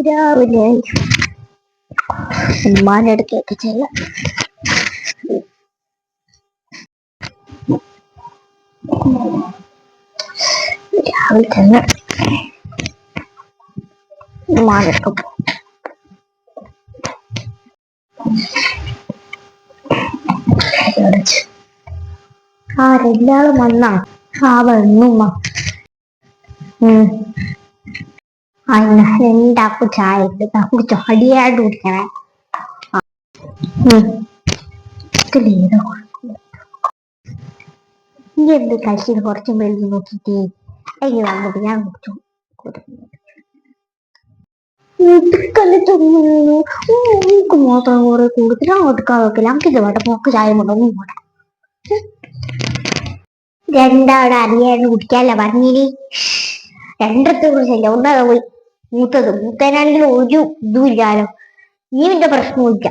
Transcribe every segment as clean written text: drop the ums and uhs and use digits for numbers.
രാവിലെ ഉമ്മാന്റെ അടുത്തേക്ക് ചെല്ലാം. രാവിലെ ചെന്ന് ഉമ്മാന്റെ അടുത്ത് പോകും. ആരെല്ലാളും വന്നാ വന്നുമ്മ. രണ്ടാക്കും ചായ എടുത്താ കുടിച്ചോ, അടിയായിട്ട് കുടിക്കണേ. ഇനി എന്ത് കഴിച്ചത് കുറച്ചും വെളിഞ്ഞ് നോക്കിട്ടേ അതിന് വന്നിട്ട് ഞാൻ കുടിച്ചു. നമുക്ക് മാത്രം കുറെ കൂടുതൽ അങ്ങോട്ട് വെക്കില്ല. നമുക്ക് ഇത് വേണ്ട, പോക്ക് ചായ കൊണ്ടൊന്നും വേണ്ട. രണ്ടാവിടെ അറിയാണ്ട് കുടിക്കാല്ല പറഞ്ഞിനി. രണ്ടത്തെ കുറിച്ചല്ല, ഒന്നാ പോയി മൂത്തനാണെങ്കിലും ഒരു ഇതും ഇല്ലാലോ. നീ നിന്റെ പ്രശ്നം ഇല്ല.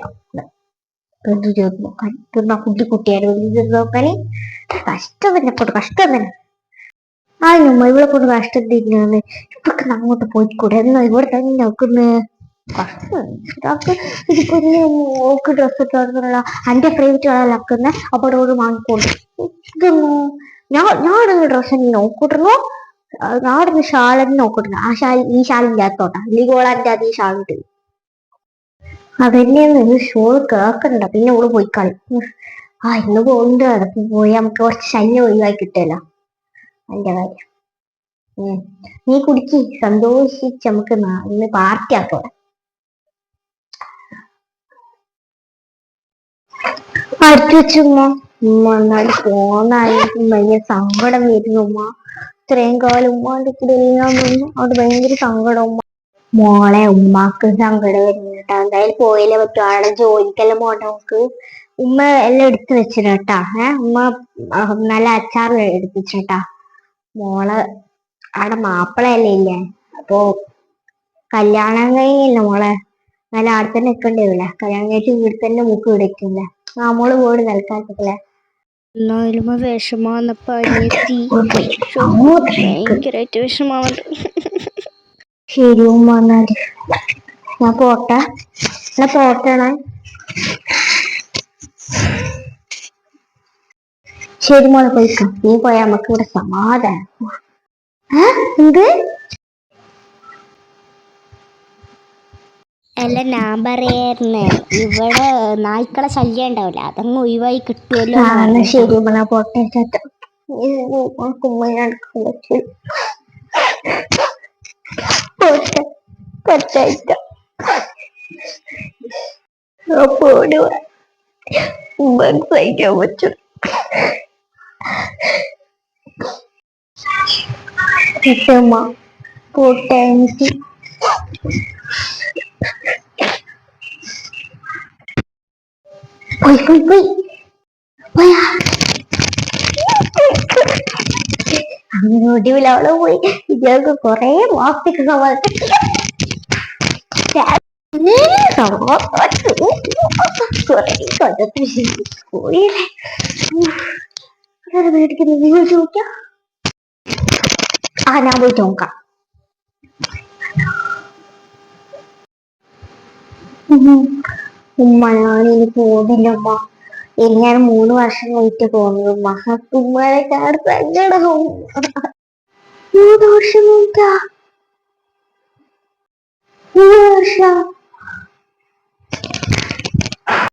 എന്ത് ചെയ്ത് നോക്കാൻ കുട്ടിയാണ് നോക്കാന് കഷ്ടം തന്നെ, കൊണ്ട് കഷ്ടം തന്നെ. അതിനുമ്മ ഇവിടെ കൊണ്ട് കഷ്ടം തന്നെയാണ്. ഇപ്പൊക്കെ അങ്ങോട്ട് പോയിക്കൂടെ എന്നാ ഇവിടെ തന്നെ നോക്കുന്നത്. ഇതിപ്പോ ഓക്ക് ഡ്രസ് ഇട്ടുള്ള എന്റെ പ്രൈവറ്റ് കളറിലാക്കുന്ന അവിടെ ഒരു വാങ്ങിക്കൊണ്ട് ഇതൊന്നു ഞാനിടുന്ന ഡ്രസ്സ് തന്നെ നോക്കൂട്ടുന്നു. ഞാനിടുന്ന ഷാൾ തന്നെ നോക്കൂട്ടുന്നു. ആ ഷാൾ ഈ ഷാളില്ലാത്തോട്ടാ, അല്ലെങ്കിൽ ഓളാൻ്റെ അതേ ഷാളിട്ട് അതന്നെയാണ് ഷോൾ കേക്കണ്ട. പിന്നെ ഓള് പോയി കളി. ഇന്ന് പോകുന്നുണ്ട്. അതൊക്കെ പോയി നമുക്ക് കുറച്ച് ശല്യം ഒഴിവായി കിട്ടല്ലോ അതിന്റെ കാര്യം. നീ കുടിക്ക്, സന്തോഷിച്ച് നമുക്ക് ഇന്ന് പാർട്ടി ആക്കോടെ. അടുത്ത് വെച്ചുമ്മ എന്നാലും പോന്നായി ഭയങ്കര സങ്കടം വരുന്നു ഉമ്മ. ഇത്രയും കാലം ഉമ്മാന്റെ കൂടെ എല്ലാം വന്നു, അവിടെ ഭയങ്കര സങ്കടം. മോളെ ഉമ്മാക്ക് സങ്കടം വരുന്നുട്ടാ. എന്തായാലും പോയില്ലേ പറ്റും. ആടെ ജോലിക്കെല്ലാം പോണ്ട നമുക്ക്. ഉമ്മ എല്ലാം എടുത്തു വെച്ചിട്ടാ. ഉമ്മ നല്ല അച്ചാർ എടുപ്പിച്ചിട്ടാ. മോള് ആടെ മാപ്പിളയല്ലേ ഇല്ലേ, അപ്പൊ കല്യാണം കഴിഞ്ഞില്ല മോളെ. നല്ല ആടെ തന്നെ നിൽക്കേണ്ടി വരില്ല. കല്യാണം കഴിച്ച് വീട്ടിൽ തന്നെ മൂക്ക് പിടിക്കില്ലേ. മോള് പോട് നൽകാത്തില്ലേ. എന്നാലും വിഷമാന്നപ്പ അനിയത്തി ഭയങ്കരമായിട്ട് വിഷമാവുന്നുണ്ട്. ശരി ഉമ്മ, എന്നാല് ഞാൻ പോട്ടെ. എന്നാ പോട്ടേണേ. ശരി മോളെ പോയിക്കാം. നീ പോയാ നമുക്ക് ഇവിടെ സമാധാനം. എന്ത് അല്ല, ഞാൻ പറയായിരുന്നേ ഇവിടെ നായ്ക്കളെ ശല്യം ഉണ്ടാവില്ല, അതങ്ങ് ഒഴിവായി കിട്ടുമല്ലോ എന്ന് പറഞ്ഞിട്ടാ. ശരി ഉമ്മ, പോട്ടെ. പറ്റായിട്ട പോടുക ഉമ്മക്ക് സഹിക്കാൻ പറ്റും. ഉമ്മ പോട്ടെ. എനിക്ക് പോയി പോയി പോയി പോയാ അങ്ങനെ ഒടുവിൽ അവള് പോയി. ഇയാൾക്ക് കൊറേ മാസത്തേക്ക് മേടിക്കുന്ന ചോദിക്കാം. ഞാൻ പോയിട്ട് നോക്കാം. ഉമ്മ ഞാനിനി പോകുന്നില്ല ഉമ്മ. ഞാൻ 3 വർഷം കഴിഞ്ഞിട്ട് പോകുന്നത് ഉമ്മ. ഉമ്മയെ സങ്കടവും. 3 വർഷം കഴിഞ്ഞാ 3 വർഷം